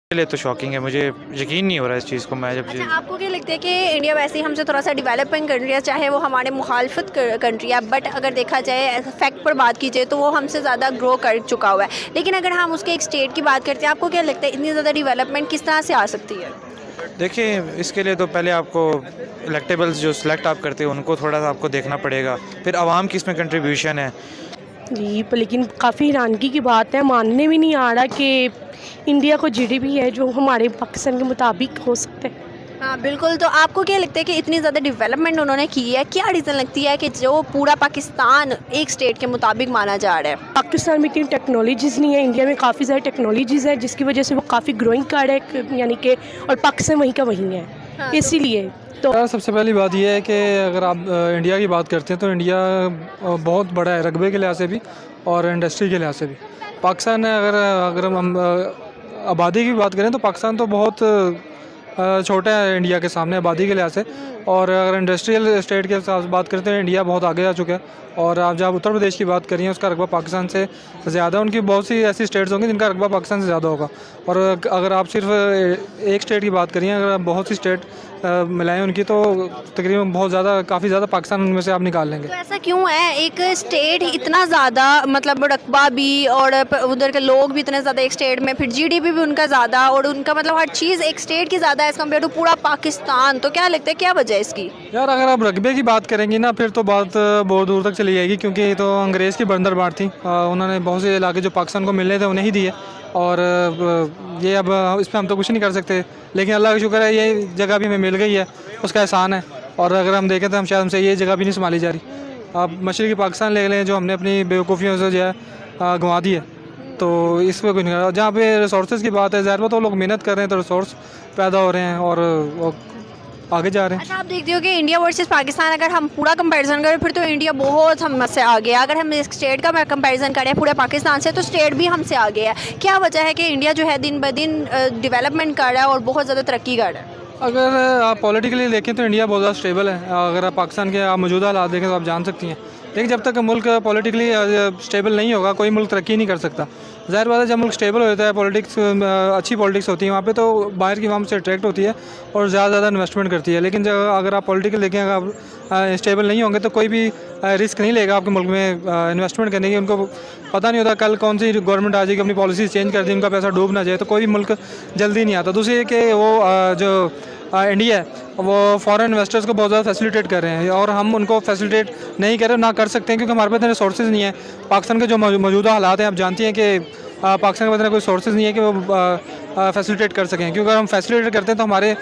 के लिए तो शॉकिंग है, मुझे यकीन नहीं हो रहा इस चीज़ को। मैं जब अच्छा, आपको क्या लगता है कि इंडिया वैसे ही हमसे थोड़ा सा डेवलपिंग कंट्री है, चाहे वो हमारे मुखालफत कंट्री है, बट अगर देखा जाए फैक्ट पर बात की जाए तो वो हमसे ज़्यादा ग्रो कर चुका हुआ है। लेकिन अगर हम उसके एक स्टेट की बात करते हैं, आपको क्या लगता है इतनी ज़्यादा डेवलपमेंट किस तरह से आ सकती है? देखिए, इसके लिए तो पहले आपको इलेक्टेबल्स जो सिलेक्ट आप करते हो उनको थोड़ा सा आपको देखना पड़ेगा, फिर आवाम की इसमें कंट्रीब्यूशन है। जी, पर लेकिन काफ़ी हैरानगी की बात है, मानने में नहीं आ रहा कि इंडिया को जीडीपी है जो हमारे पाकिस्तान के मुताबिक हो सकता है। हाँ बिल्कुल, तो आपको क्या लगता है कि इतनी ज़्यादा डेवलपमेंट उन्होंने की है, क्या रीज़न लगती है कि जो पूरा पाकिस्तान एक स्टेट के मुताबिक माना जा रहा है? पाकिस्तान में इतनी टेक्नोलॉजीज़ नहीं है, इंडिया में काफ़ी सारी टेक्नोलॉजीज़ है जिसकी वजह से वो काफ़ी ग्रोइंग कर रहा है, यानी कि और पाकिस्तान वहीं का वहीं है। हाँ, इसीलिए तो यार सबसे पहली बात यह है कि अगर आप इंडिया की बात करते हैं तो इंडिया बहुत बड़ा है रकबे के लिहाज से भी और इंडस्ट्री के लिहाज से भी। पाकिस्तान है, अगर अगर हम आबादी की बात करें तो पाकिस्तान तो बहुत छोटा है इंडिया के सामने आबादी के लिहाज से। और अगर इंडस्ट्रियल स्टेट के साथ बात करते हैं इंडिया बहुत आगे आ चुका है। और आप जब उत्तर प्रदेश की बात करिए उसका रकबा पाकिस्तान से ज़्यादा, उनकी बहुत सी ऐसी स्टेट्स होंगी जिनका रकबा पाकिस्तान से ज़्यादा होगा। और अगर आप सिर्फ एक स्टेट की बात करिए, अगर आप बहुत सी स्टेट मिलाएं उनकी तो तकरीबन बहुत ज़्यादा काफ़ी ज़्यादा पाकिस्तान उनमें से आप निकाल लेंगे। तो ऐसा क्यों है, एक स्टेट इतना ज़्यादा मतलब रकबा भी और उधर के लोग भी इतने ज़्यादा एक स्टेट में, फिर जीडीपी भी उनका ज़्यादा और उनका मतलब हर चीज़ एक स्टेट की ज़्यादा एज़ कम्पेयर टू पूरा पाकिस्तान, तो क्या लगता है क्या वजह है इसकी? यार अगर आप रकबे की बात करेंगी ना फिर तो बात बहुत दूर तक चली जाएगी, क्योंकि ये तो अंग्रेज़ की बंदरगाह थी। उन्होंने बहुत से इलाके जो पाकिस्तान को मिलने थे उन्हें ही दिए। और ये अब इस पर हम तो कुछ नहीं कर सकते, लेकिन अल्लाह का शुक्र है ये जगह भी हमें मिल गई है, उसका एहसान है। और अगर हम देखें तो हम शायद हमसे ये जगह भी नहीं संभाली जा रही। आप मशरक़ी पाकिस्तान ले लें जो हमने अपनी बेवकूफ़ियों से जो है गंवा दी है, तो इस पर कुछ नहीं कर रहा। जहाँ पे रिसोर्स की बात है, ज़ाहिर बात वो लोग मेहनत कर रहे हैं तो रिसोर्स पैदा हो रहे हैं और आगे जा रहे हैं। अच्छा, आप देखते हो कि इंडिया वर्सेस पाकिस्तान अगर हम पूरा कंपैरिजन करें फिर तो इंडिया बहुत हमसे आगे है। अगर हम इस स्टेट का कंपैरिजन करें पूरे पाकिस्तान से तो स्टेट भी हमसे आगे है। क्या वजह है कि इंडिया जो है दिन ब दिन डेवलपमेंट कर रहा है और बहुत ज़्यादा तरक्की कर रहा है? अगर आप पॉलिटिकली देखें तो इंडिया बहुत ज़्यादा स्टेबल है। अगर आप पाकिस्तान के आप मौजूदा हालात देखें तो आप जान सकती हैं, लेकिन जब तक मुल्क पॉलिटिकली स्टेबल नहीं होगा कोई मुल्क तरक्की नहीं कर सकता। ज़ाहिर बात है जब मुल्क स्टेबल होता है, पॉलिटिक्स अच्छी पॉलिटिक्स होती है वहाँ पे तो बाहर की आवाम से अट्रैक्ट होती है और ज़्यादा इन्वेस्टमेंट करती है। लेकिन जब अगर आप पॉलिटिकल देखें, अगर आप स्टेबल नहीं होंगे तो कोई भी रिस्क नहीं लेगा आपके मुल्क में इन्वेस्टमेंट करने की। उनको पता नहीं होता कल कौन सी गवर्नमेंट आ जाएगी, अपनी पॉलिसी चेंज कर दी, उनका पैसा डूब ना जाए, तो कोई भी मुल्क जल्दी नहीं आता। दूसरी है कि वो जो इंडिया है वो फॉरेन इन्वेस्टर्स को बहुत ज़्यादा फैसिलिटेट कर रहे हैं और हम उनको फैसिलिटेट नहीं कर रहे, ना कर सकते हैं, क्योंकि हमारे पास इतने रिसोर्सेज नहीं है। पाकिस्तान के जो मौजूदा हालात हैं आप जानती हैं कि पाकिस्तान के पास इतना कोई सोर्सेज नहीं है कि वो फैसिलिटेट कर सकें, क्योंकि अगर हम फैसिलिटेट करते हैं तो हमारे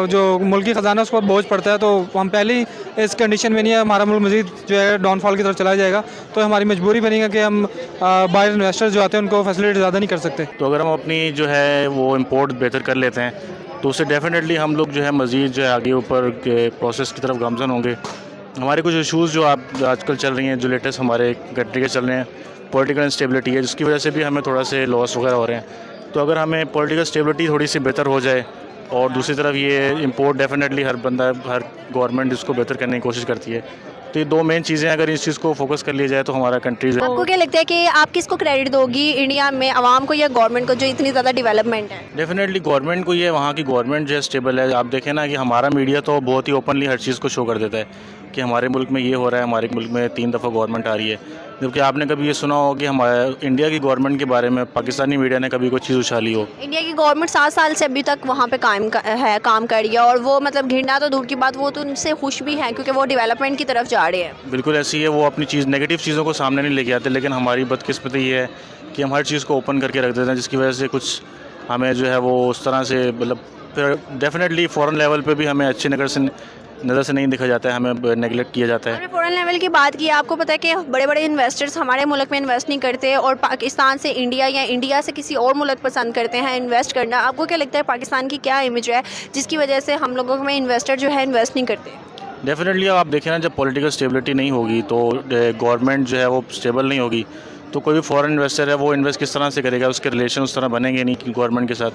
जो मुल्की ख़जाना उस पर बोझ पड़ता है। तो हम पहले ही इस कंडीशन में नहीं है, हमारा मुल्क मज़ीद जो है डाउनफॉल की तरफ चला जाएगा। तो हमारी मजबूरी बनेगा कि हम बाहर इन्वेस्टर्स जो आते हैं उनको फैसिलिटेट ज़्यादा नहीं कर सकते। तो अगर हम अपनी जो है वो इम्पोर्ट बेहतर कर लेते हैं तो उससे डेफिनेटली हम लोग जो है मज़ीद जो है आगे ऊपर के प्रोसेस की तरफ गामज़न होंगे। हमारे कुछ इशूज़ जो आप आजकल चल रही हैं, जो लेटेस्ट हमारे कंट्री के चल रहे हैं, पॉलिटिकल इंस्टेबिलिटी है, जिसकी वजह से भी हमें थोड़ा से लॉस वगैरह हो रहे हैं। तो अगर हमें पॉलिटिकल स्टेबिलिटी थोड़ी सी बेहतर हो जाए और दूसरी तरफ ये इम्पोर्ट डेफिनेटली हर गवर्नमेंट इसको बेहतर करने की कोशिश करती है। तो ये दो मेन चीज़ें अगर इस चीज़ को फोकस कर लिया जाए तो हमारा कंट्री जो आपको क्या लगता है कि आप किसको क्रेडिट दोगी इंडिया में, आवाम को या गवर्नमेंट को, जो इतनी ज़्यादा डेवलपमेंट है? डेफिनेटली गवर्नमेंट को, ये वहाँ की गवर्नमेंट जो है स्टेबल है। आप देखें ना कि हमारा मीडिया तो बहुत ही ओपनली हर चीज़ को शो कर देता है कि हमारे मुल्क में ये हो रहा है, हमारे मुल्क में 3 दफ़ा गवर्नमेंट आ रही है। जबकि आपने कभी ये सुना हो कि हमारे इंडिया की गवर्नमेंट के बारे में पाकिस्तानी मीडिया ने कभी कोई चीज़ उछाली हो? इंडिया की गवर्नमेंट 7 साल से अभी तक वहाँ पे काम कर रही है और वो मतलब घिरना तो दूर की बात, वो तो उनसे खुश भी हैं क्योंकि वो डेवलपमेंट की तरफ जा रहे हैं। बिल्कुल ऐसी है, वो अपनी नेगेटिव चीज़ों को सामने नहीं लेके आते। लेकिन हमारी बदकिस्मती ये है कि हम हर चीज़ को ओपन करके रख देते हैं, जिसकी वजह से कुछ हमें जो है वो उस तरह से मतलब फिर डेफिनेटली फ़ॉरेन लेवल पे भी हमें अच्छी नज़र से नहीं देखा जाता है, हमें नेगलेक्ट किया जाता है। हमने फॉरेन लेवल की बात की, आपको पता है कि बड़े बड़े इन्वेस्टर्स हमारे मुल्क में इन्वेस्ट नहीं करते और पाकिस्तान से इंडिया या इंडिया से किसी और मुल्क पसंद करते हैं इन्वेस्ट करना। आपको क्या लगता है पाकिस्तान की क्या इमेज है जिसकी वजह से हम लोगों में इन्वेस्टर जो है इन्वेस्ट नहीं करते? डेफिनेटली आप देखें ना, जब पॉलिटिकल स्टेबिलिटी नहीं होगी तो गवर्नमेंट जो है वो स्टेबल नहीं होगी, तो कोई भी फॉरेन इन्वेस्टर है वो इन्वेस्ट किस तरह से करेगा, उसके रिलेशन उस तरह बनेंगे नहीं कि गवर्नमेंट के साथ।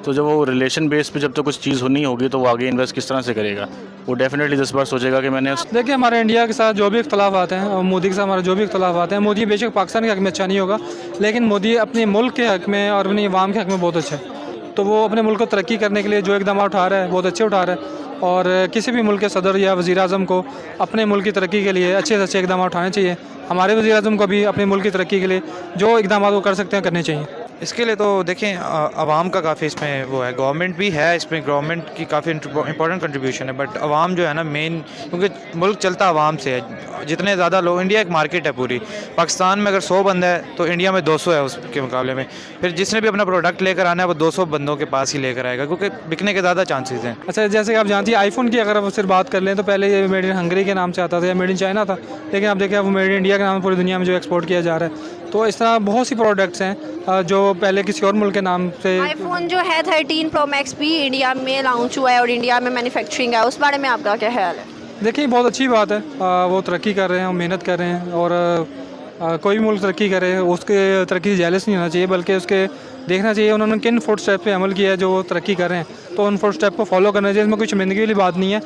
तो जब वो रिलेशन बेस पे जब तक कुछ चीज़ नहीं होगी तो वो आगे इन्वेस्ट किस तरह से करेगा? वो डेफिनेटली 10 बार सोचेगा कि मैंने देखिए हमारे इंडिया के साथ जो भी इख्तलाफात हैं और मोदी के साथ हमारे जो भी इख्तलाफात हैं, मोदी बेशक पाकिस्तान के हक़ में अच्छा नहीं होगा, लेकिन मोदी अपने मुल्क के हक़ में और अपनी आवाम के हक़ में बहुत अच्छा है। तो वो अपने मुल्क को तरक्की करने के लिए जो इकदाम उठा रहा है बहुत अच्छे उठा रहा है। और किसी भी मुल्क के सदर या वज़ीर आज़म को अपने मुल्क की तरक्की के लिए अच्छे से अच्छे इकदाम उठाने चाहिए। हमारे वज़ीर आज़म को भी अपने मुल्क की तरक्की के लिए जो इकदाम वो कर सकते हैं करने चाहिए। इसके लिए तो देखें आवाम का काफ़ी इसमें वो है, गवर्नमेंट भी है इसमें, गवर्नमेंट की काफ़ी इंपॉर्टेंट कंट्रीब्यूशन है, बट आवाम जो है ना मेन, क्योंकि मुल्क चलता आवाम से है। जितने ज़्यादा लोग, इंडिया एक मार्केट है पूरी, पाकिस्तान में अगर 100 बंदा है तो इंडिया में 200 है उसके मुकाबले में। फिर जिसने भी अपना प्रोडक्ट लेकर आना है वो 200 बंदों के पास ही लेकर आएगा, क्योंकि बिकने के ज़्यादा चांसेस हैं। अच्छा, जैसे कि आप जानती हैं आईफोन की अगर आप सिर्फ बात कर लें तो पहले ये मेड इन हंगरी के नाम से आता था या मेड इन चाइना था, लेकिन आप देखें अब मेड इन इंडिया के नाम पूरी दुनिया में जो एक्सपोर्ट किया जा रहा है। तो इस तरह बहुत सी प्रोडक्ट्स हैं जो पहले किसी और मुल्क के नाम से। आईफोन जो है 13 प्रो मैक्स भी इंडिया में लॉन्च हुआ है और इंडिया में मैन्युफैक्चरिंग है, उस बारे में आपका क्या ख्याल है? देखिए बहुत अच्छी बात है, वो तरक्की कर रहे हैं, मेहनत कर रहे हैं। और कोई भी मुल्क तरक्की करे उसके तरक्की से जेलस नहीं होना चाहिए, बल्कि उसके देखना चाहिए उन्होंने किन फुट स्टेप पे अमल किया है जो वो तरक्की कर रहे हैं, तो उन फुट स्टेप को फॉलो करना चाहिए। इसमें कोई शर्मिंदगी वाली बात नहीं है।